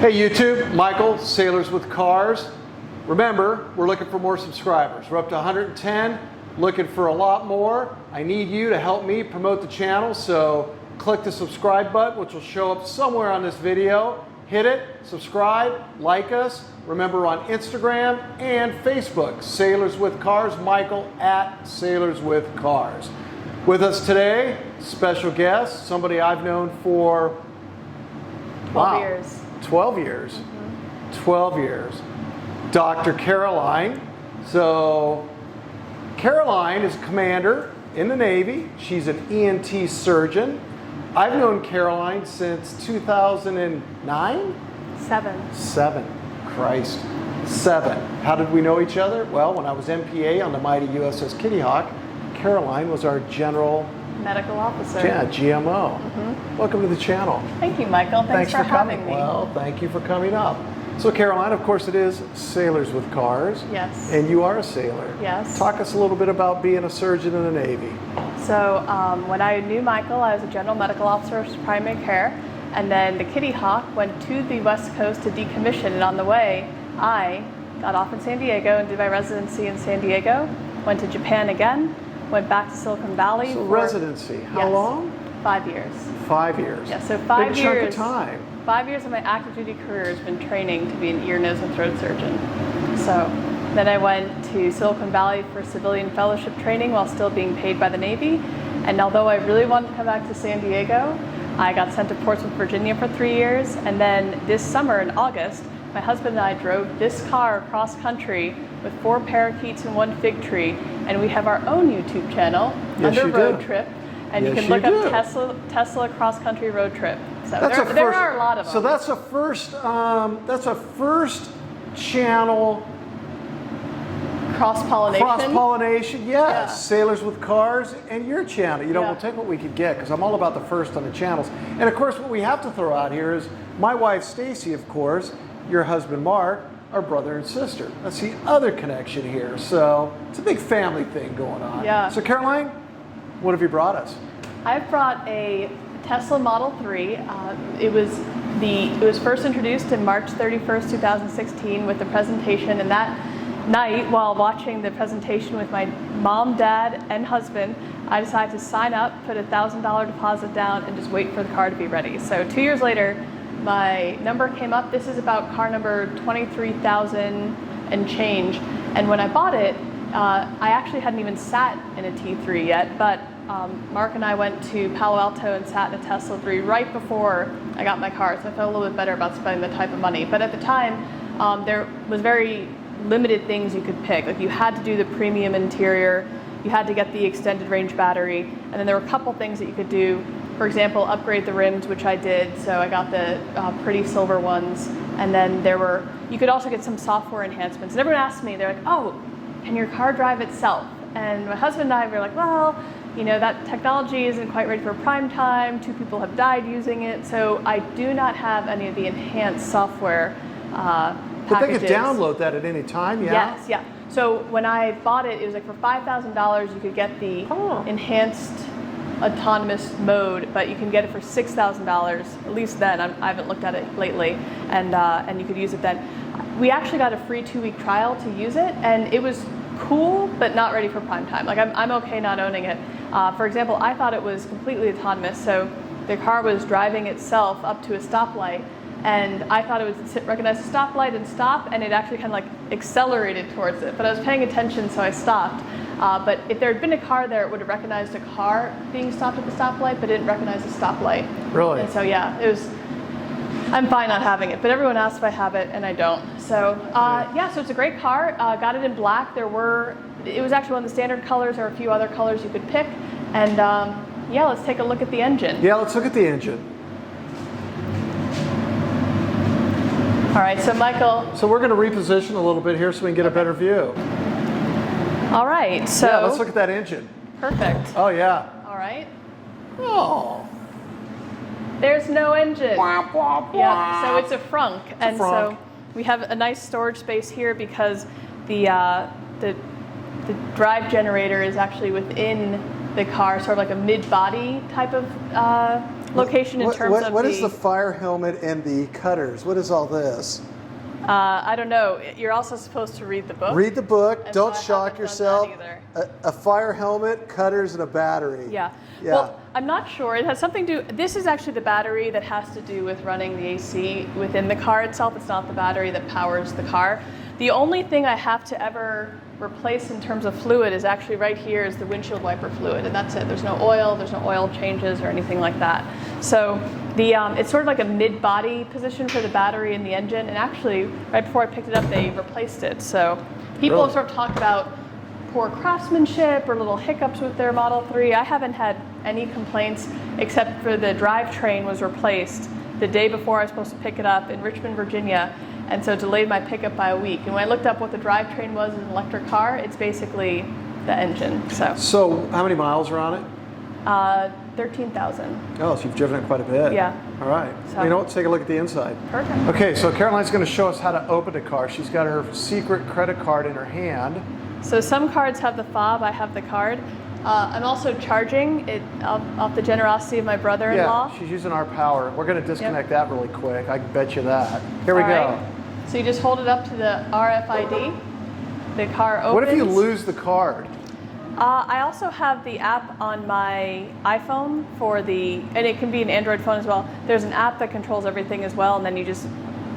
Hey YouTube, Michael, Sailors with Cars. Remember, we're looking for more subscribers. We're up to 110, looking for a lot more. I need you to help me promote the channel, so click the subscribe button, which will show up somewhere on this video. Hit it, subscribe, like us. Remember, on Instagram and Facebook, Sailors with Cars, Michael at Sailors with Cars. With us today, special guest, somebody I've known for 12 years. 12 years. Mm-hmm. 12 years. Dr. Caroline. So Caroline is a commander in the Navy. She's an ENT surgeon. I've known Caroline since 2009? Seven. Christ. 7. How did we know each other? Well, when I was MPA on the mighty USS Kitty Hawk, Caroline was our general medical officer. Yeah, GMO. Mm-hmm. Welcome to the channel. Thank you, Michael. Thanks for having me. Well, thank you for coming up. So Caroline, of course it is Sailors with Cars. Yes. And you are a sailor. Yes. Talk us a little bit about being a surgeon in the Navy. So when I knew Michael, I was a general medical officer of primary care. And then the Kitty Hawk went to the West Coast to decommission. And on the way, I got off in San Diego and did my residency in San Diego. Went to Japan again. Went back to Silicon Valley. So residency, how long? 5 years. 5 years. Yeah, so 5 years. Big chunk of time. 5 years of my active duty career has been training to be an ear, nose, and throat surgeon. So then I went to Silicon Valley for civilian fellowship training while still being paid by the Navy. And although I really wanted to come back to San Diego, I got sent to Portsmouth, Virginia for 3 years. And then this summer in August, my husband and I drove this car across country with 4 parakeets and 1 fig tree. And we have our own YouTube channel, Under Road Trip. And you can look up Tesla cross country road trip. So there are a lot of them. So that's a first channel cross-pollination. Cross-pollination, yes. Yeah. Sailors with Cars and your channel. You know, we'll take what we could get because I'm all about the first on the channels. And of course, what we have to throw out here is my wife Stacy, of course, your husband Mark, our brother and sister. That's the other connection here. So it's a big family thing going on. Yeah. So Caroline, what have you brought us? I've brought a Tesla Model 3. It was first introduced in March 31st, 2016 with the presentation, and that night while watching the presentation with my mom, dad, and husband, I decided to sign up, put a $1,000 deposit down, and just wait for the car to be ready. So 2 years later, my number came up. This is about car number 23,000 and change. And when I bought it, I actually hadn't even sat in a T3 yet, but Mark and I went to Palo Alto and sat in a Tesla 3 right before I got my car, so I felt a little bit better about spending the type of money. But at the time, there was very limited things you could pick. Like you had to do the premium interior, you had to get the extended range battery, and then there were a couple things that you could do. For example, upgrade the rims, which I did, so I got the pretty silver ones. And then you could also get some software enhancements. And everyone asked me, they're like, oh, can your car drive itself? And my husband and I were like, well, you know, that technology isn't quite ready for prime time. 2 people have died using it. So I do not have any of the enhanced software packages. But they could download that at any time, yeah? Yes, yeah. So when I bought it, it was like for $5,000 you could get the enhanced autonomous mode, but you can get it for $6,000, at least then. I haven't looked at it lately, and you could use it then. We actually got a free 2-week trial to use it, and it was cool, but not ready for prime time. Like I'm okay not owning it. For example, I thought it was completely autonomous, so the car was driving itself up to a stoplight, and I thought it would recognize the stoplight and stop, and it actually kind of like accelerated towards it. But I was paying attention, so I stopped. But if there had been a car there, it would have recognized a car being stopped at the stoplight, but didn't recognize the stoplight. Really? And so yeah, I'm fine not having it, but everyone asks if I have it, and I don't. So so it's a great car. Got it in black. It was actually one of the standard colors. There are a few other colors you could pick. And let's take a look at the engine. Yeah, let's look at the engine. All right, so Michael. So we're going to reposition a little bit here so we can get a better view. All right, so. Yeah, let's look at that engine. Perfect. Oh, yeah. All right. Oh. There's no engine. Wah, wah, wah. Yeah, so it's a frunk. So we have a nice storage space here because the drive generator is actually within the car, sort of like a mid-body type of location in terms of what is the fire helmet and the cutters? What is all this? I don't know. You're also supposed to read the book. Read the book. And Don't so I shock haven't done yourself. that A fire helmet, cutters, and a battery. Yeah. Yeah. Well, I'm not sure. It has something to do. This is actually the battery that has to do with running the AC within the car itself. It's not the battery that powers the car. The only thing I have to ever replace in terms of fluid is actually right here is the windshield wiper fluid, and that's it. There's no oil changes or anything like that. So it's sort of like a mid-body position for the battery in the engine, and actually right before I picked it up they replaced it. So people Really? have sort of talked about poor craftsmanship or little hiccups with their Model 3. I haven't had any complaints except for the drivetrain was replaced the day before I was supposed to pick it up in Richmond, Virginia, and so delayed my pickup by a week. And when I looked up what the drivetrain was in an electric car, it's basically the engine. So how many miles are on it? 13,000. Oh, so you've driven it quite a bit. Yeah. All right. So- You know what? Let's take a look at the inside. Perfect. Okay, so Caroline's going to show us how to open a car. She's got her secret credit card in her hand. So some cards have the fob, I have the card. I'm also charging it off the generosity of my brother-in-law. Yeah, she's using our power. We're going to disconnect that really quick. I can bet you that. Here we All go. right. So you just hold it up to the RFID. The car opens. What if you lose the card? I also have the app on my iPhone and it can be an Android phone as well. There's an app that controls everything as well, and then you just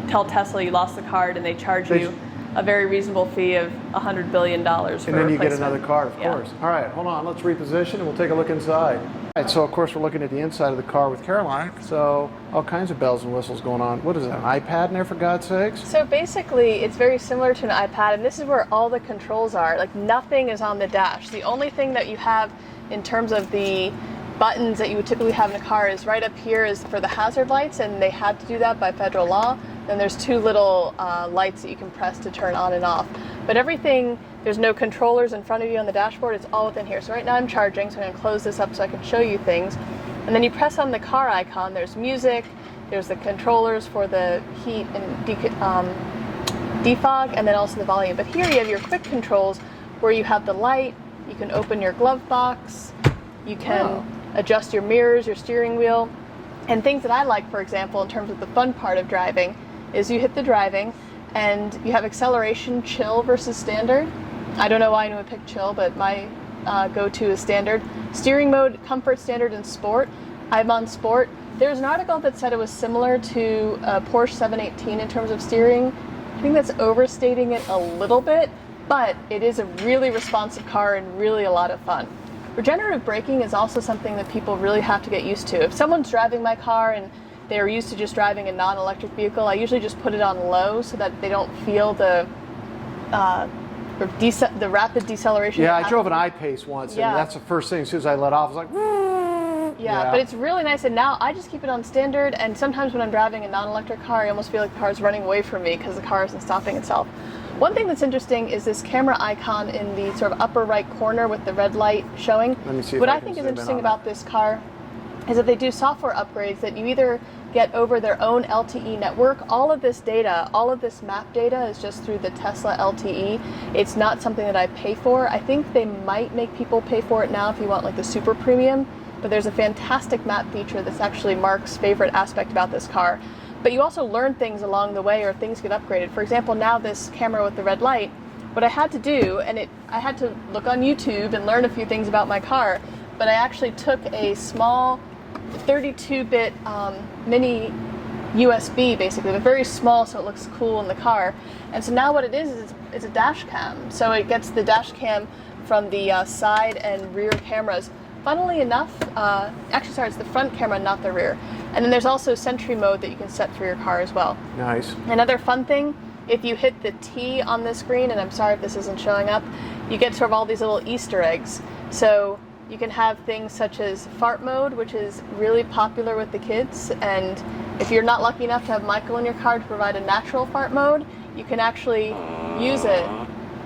tell Tesla you lost the card, and they charge you a very reasonable fee of $100 billion for And then you get replacement. another card, of course. All right, hold on. Let's reposition, and we'll take a look inside. All right, so of course we're looking at the inside of the car with Caroline. So all kinds of bells and whistles going on. What is that, an iPad in there, for God's sakes? So basically, it's very similar to an iPad, and this is where all the controls are. Like, nothing is on the dash. The only thing that you have in terms of the buttons that you would typically have in a car is right up here is for the hazard lights, and they had to do that by federal law. Then there's two little lights that you can press to turn on and off. But everything, there's no controllers in front of you on the dashboard. It's all within here. So right now I'm charging, so I'm going to close this up so I can show you things. And then you press on the car icon. There's music. There's the controllers for the heat and defog, and then also the volume. But here you have your quick controls where you have the light. You can open your glove box. You can adjust your mirrors, your steering wheel. And things that I like, for example, in terms of the fun part of driving, is you hit the driving and you have acceleration, chill versus standard. I don't know why anyone would pick chill, but my go-to is standard. Steering mode, comfort, standard, and sport. I'm on sport. There's an article that said it was similar to a Porsche 718 in terms of steering. I think that's overstating it a little bit, but it is a really responsive car and really a lot of fun. Regenerative braking is also something that people really have to get used to. If someone's driving my car and they're used to just driving a non-electric vehicle, I usually just put it on low so that they don't feel the rapid deceleration. Yeah, I drove an I-Pace once, and that's the first thing. As soon as I let off, I was like, yeah, but it's really nice. And now I just keep it on standard, and sometimes when I'm driving a non-electric car, I almost feel like the car is running away from me because the car isn't stopping itself. One thing that's interesting is this camera icon in the sort of upper right corner with the red light showing. Let me see if what I I can think is zoom in interesting on about this car is that they do software upgrades that you either get over their own LTE network. All of this data, all of this map data is just through the Tesla LTE. It's not something that I pay for. I think they might make people pay for it now if you want like the super premium, but there's a fantastic map feature that's actually Mark's favorite aspect about this car. But you also learn things along the way, or things get upgraded. For example, now this camera with the red light, what I had to do, I had to look on YouTube and learn a few things about my car, but I actually took a small 32-bit mini USB, basically, but very small so it looks cool in the car. And so now what it is it's a dash cam. So it gets the dash cam from the side and rear cameras. Funnily enough, it's the front camera, not the rear. And then there's also Sentry mode that you can set for your car as well. nice. Another fun thing, if you hit the T on the screen, and I'm sorry if this isn't showing up, you get sort of all these little Easter eggs. So you can have things such as fart mode, which is really popular with the kids. And if you're not lucky enough to have Michael in your car to provide a natural fart mode, you can actually use it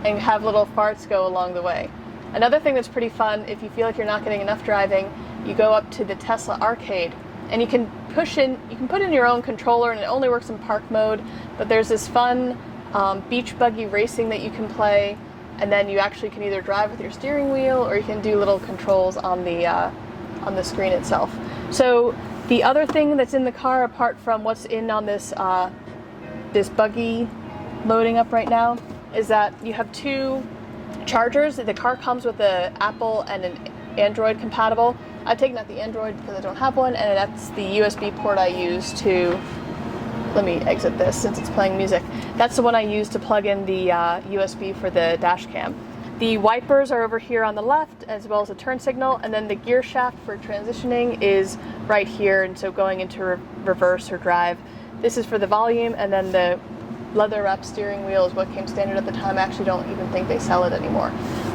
and have little farts go along the way. Another thing that's pretty fun, if you feel like you're not getting enough driving, you go up to the Tesla Arcade, and you can put in your own controller, and it only works in park mode, but there's this fun beach buggy racing that you can play, and then you actually can either drive with your steering wheel, or you can do little controls on the screen itself. So The other thing that's in the car, apart from what's in on this this buggy loading up right now, is that you have 2 chargers. The car comes with an Apple and an Android compatible. I've taken out the Android because I don't have one, and that's the USB port I use to, let me exit this since it's playing music. That's the one I use to plug in the USB for the dash cam. The wipers are over here on the left, as well as a turn signal, and then the gear shaft for transitioning is right here, and so going into reverse or drive. This is for the volume, and then the leather wrapped steering wheel is what came standard at the time. I actually don't even think they sell it anymore.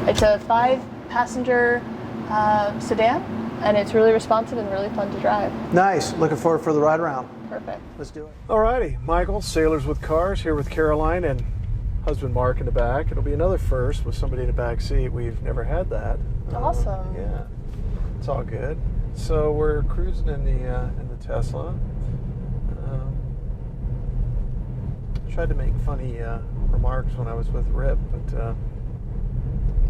It's a 5-passenger sedan, and it's really responsive and really fun to drive. Nice. Looking forward for the ride around. Perfect. Let's do it. All righty. Michael, Sailors with Cars, here with Caroline and husband Mark in the back. It'll be another first with somebody in the back seat. We've never had that. Awesome. Yeah. It's all good. So we're cruising in the Tesla. Tried to make funny remarks when I was with Rip, but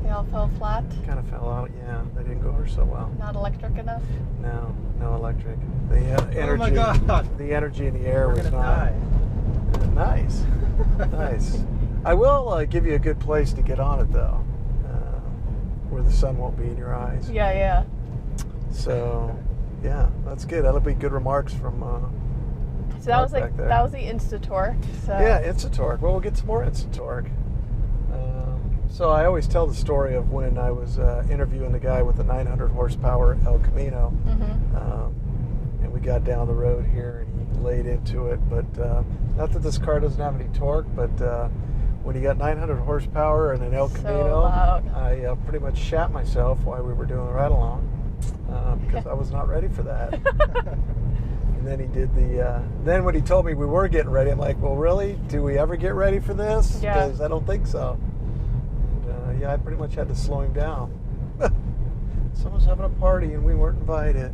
They all fell flat. kind of fell out. Yeah, they didn't go over so well. Not electric enough. No electric. The energy, Oh my God. the energy in the air We're was gonna not die. nice. Nice. I will give you a good place to get on it though, where the sun won't be in your eyes. Yeah. So, yeah, that's good. That'll be good remarks from. So that was Mark back there. that was the Instatorque. So Yeah, Instatorque. Well, we'll get some more Instatorque. So I always tell the story of when I was interviewing the guy with the 900 horsepower El Camino, and we got down the road here and he laid into it. But not that this car doesn't have any torque, but when you got 900 horsepower and an El So Camino, loud. I pretty much shat myself while we were doing the ride along because I was not ready for that. And then he did the. Then when he told me we were getting ready, I'm like, well, really? Do we ever get ready for this? Yeah. Because I don't think so. And, yeah, I pretty much had to slow him down. Someone's having a party and we weren't invited.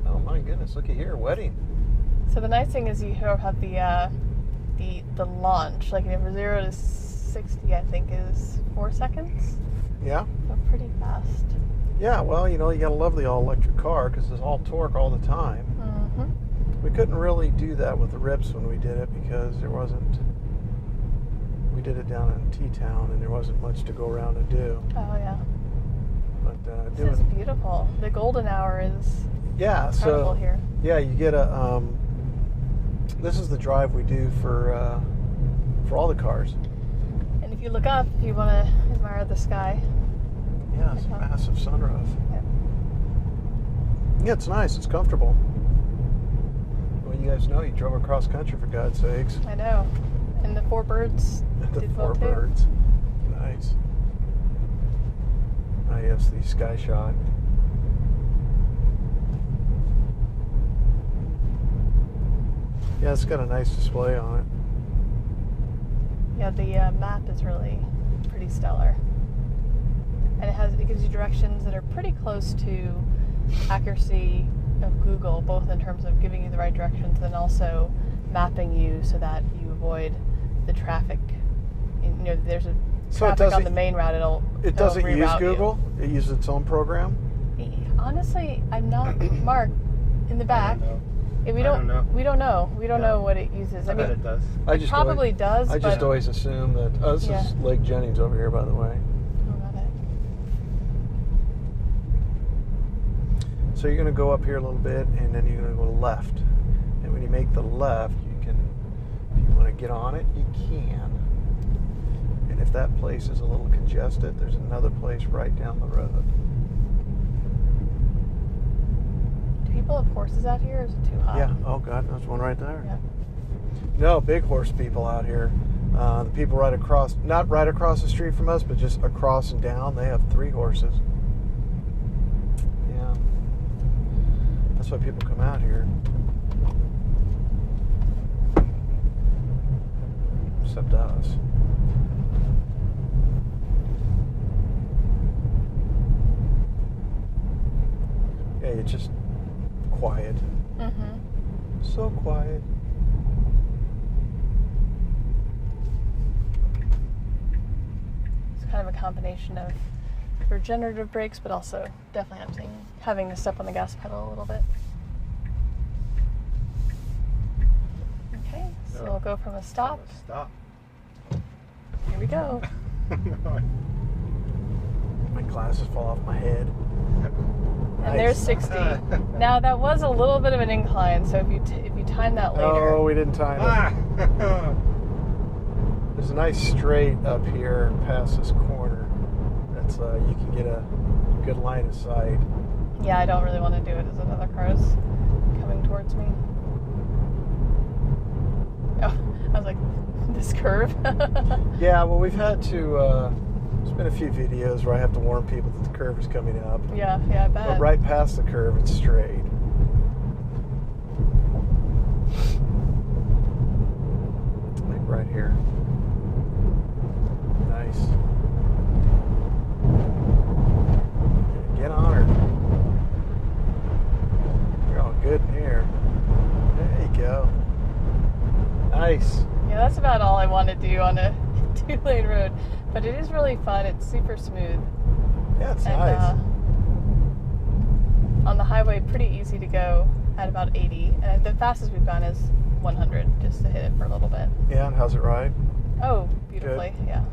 Oh my goodness! Looky here, wedding. So the nice thing is you have the launch, like from 0 to 60, I think is 4 seconds. Yeah. So pretty fast. Yeah. Well, you gotta love the all-electric car because it's all torque all the time. We couldn't really do that with the Rips when we did it because there wasn't. We did it down in T-Town and there wasn't much to go around and do. Oh yeah. But This is beautiful. The golden hour is incredible here. Yeah, you get a. This is the drive we do for all the cars. And if you look up, if you want to admire the sky. Yeah, it's a massive sunroof. Yep. Yeah, it's nice. It's comfortable. Well, you guys know you drove across country for God's sakes. I know. And the 4 birds The did 4 well too. birds. Nice. Ah, yes, the sky shot. Yeah, it's got a nice display on it. Yeah, the map is really pretty stellar. And it gives you directions that are pretty close to accuracy of Google, both in terms of giving you the right directions and also mapping you so that you avoid the traffic. There's a So it traffic on doesn't- the main route. It doesn't use reroute you. Google. It uses its own program. Honestly, I'm not. Mark, in the back. Yeah, we I don't know. We don't know. We don't Yeah. know what it uses. I bet it does. It probably does. I just but always assume that. Oh, this Yeah. is Lake Jennings over here, by the way. Oh, got it. So you're going to go up here a little bit, and then you're going to go left. And when you make the left, you can, if you want to get on it, you can. And if that place is a little congested, there's another place right down the road. Do people have horses out here, or is it too hot? Yeah. Oh God, there's one right there. Yeah. No, big horse people out here. The people right across, not right across the street from us, but just across and down, they have 3 horses. Yeah. That's why people come out here. Except us. Yeah, it's just quiet. So quiet. It's kind of a combination of regenerative brakes, but also definitely having to step on the gas pedal a little bit. Okay, so we'll go from a stop. Stop. Here we go. My glasses fall off my head. And there's 60. Now that was a little bit of an incline, so if you time that later. Oh, we didn't time it. There's a nice straight up here past this corner. That's you can get a good line of sight. Yeah, I don't really want to do it as another car is coming towards me. Oh, I was like, this curve? Yeah, well, we've had to. There's been a few videos where I have to warn people that the curve is coming up. Yeah, I bet. But right past the curve, it's straight. Like right here. Nice. Get on her. You're all good in here. There you go. Nice. Yeah, that's about all I want to do on a 2-lane road. But it is really fun. It's super smooth. Yeah, it's nice. On the highway, pretty easy to go at about 80. And the fastest we've gone is 100, just to hit it for a little bit. Yeah, and how's it ride? Oh, beautifully, Good. yeah.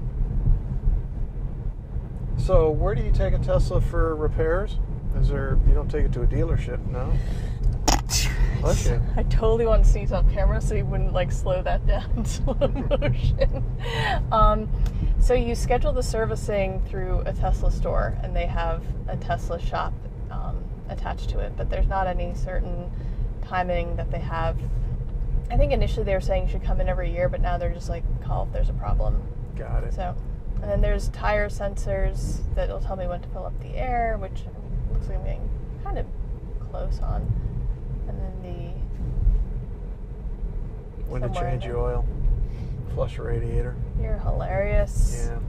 So, where do you take a Tesla for repairs? You don't take it to a dealership, no? Bless you. I totally want to sneeze off camera so you wouldn't like slow that down in slow motion. So you schedule the servicing through a Tesla store, and they have a Tesla shop attached to it, but there's not any certain timing that they have. I think initially they were saying you should come in every year, but now they're just like, call if there's a problem. Got it. So, and then there's tire sensors that will tell me when to fill up the air, which looks like I'm getting kind of close on. And then When to somewhere in change there. the oil, flush the radiator. You're hilarious. Yeah.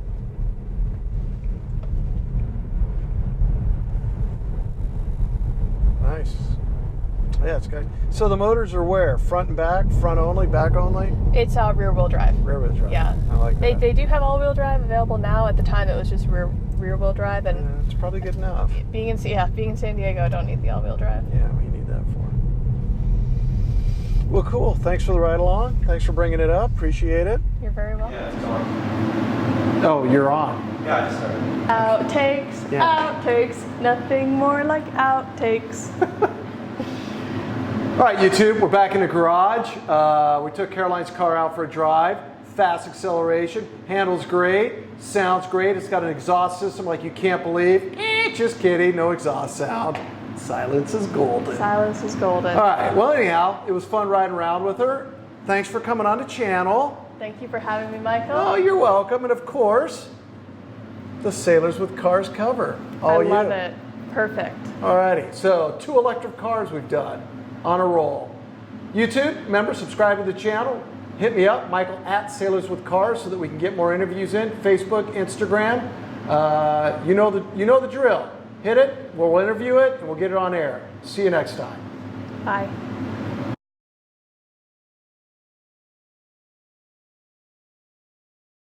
Nice. Yeah, it's good. So the motors are where? Front and back? Front only? Back only? It's rear-wheel drive. Rear-wheel drive. Yeah. I like that. They do have all-wheel drive available now. At the time, it was just rear-wheel drive, and Yeah, it's probably good enough. being in San Diego, I don't need the all-wheel drive. Yeah, we need that for. Well, cool. Thanks for the ride along. Thanks for bringing it up. Appreciate it. You're very welcome. Yeah, it's on. Oh, you're on. Yeah, I just started. Outtakes, Yeah. outtakes, nothing more like outtakes. All right, YouTube, we're back in the garage. We took Caroline's car out for a drive. Fast acceleration, handles great, sounds great. It's got an exhaust system like you can't believe. Just kidding, no exhaust sound. Silence is golden. Silence is golden. All right, well, anyhow, it was fun riding around with her. Thanks for coming on the channel. Thank you for having me, Michael. Oh, you're welcome. And of course, the Sailors with Cars cover. I love it. Perfect. All righty, so 2 electric cars we've done on a roll. YouTube, remember, subscribe to the channel. Hit me up, Michael at SailorswithCars, so that we can get more interviews in. Facebook, Instagram. You know the drill. Hit it, we'll interview it, and we'll get it on air. See you next time. Bye.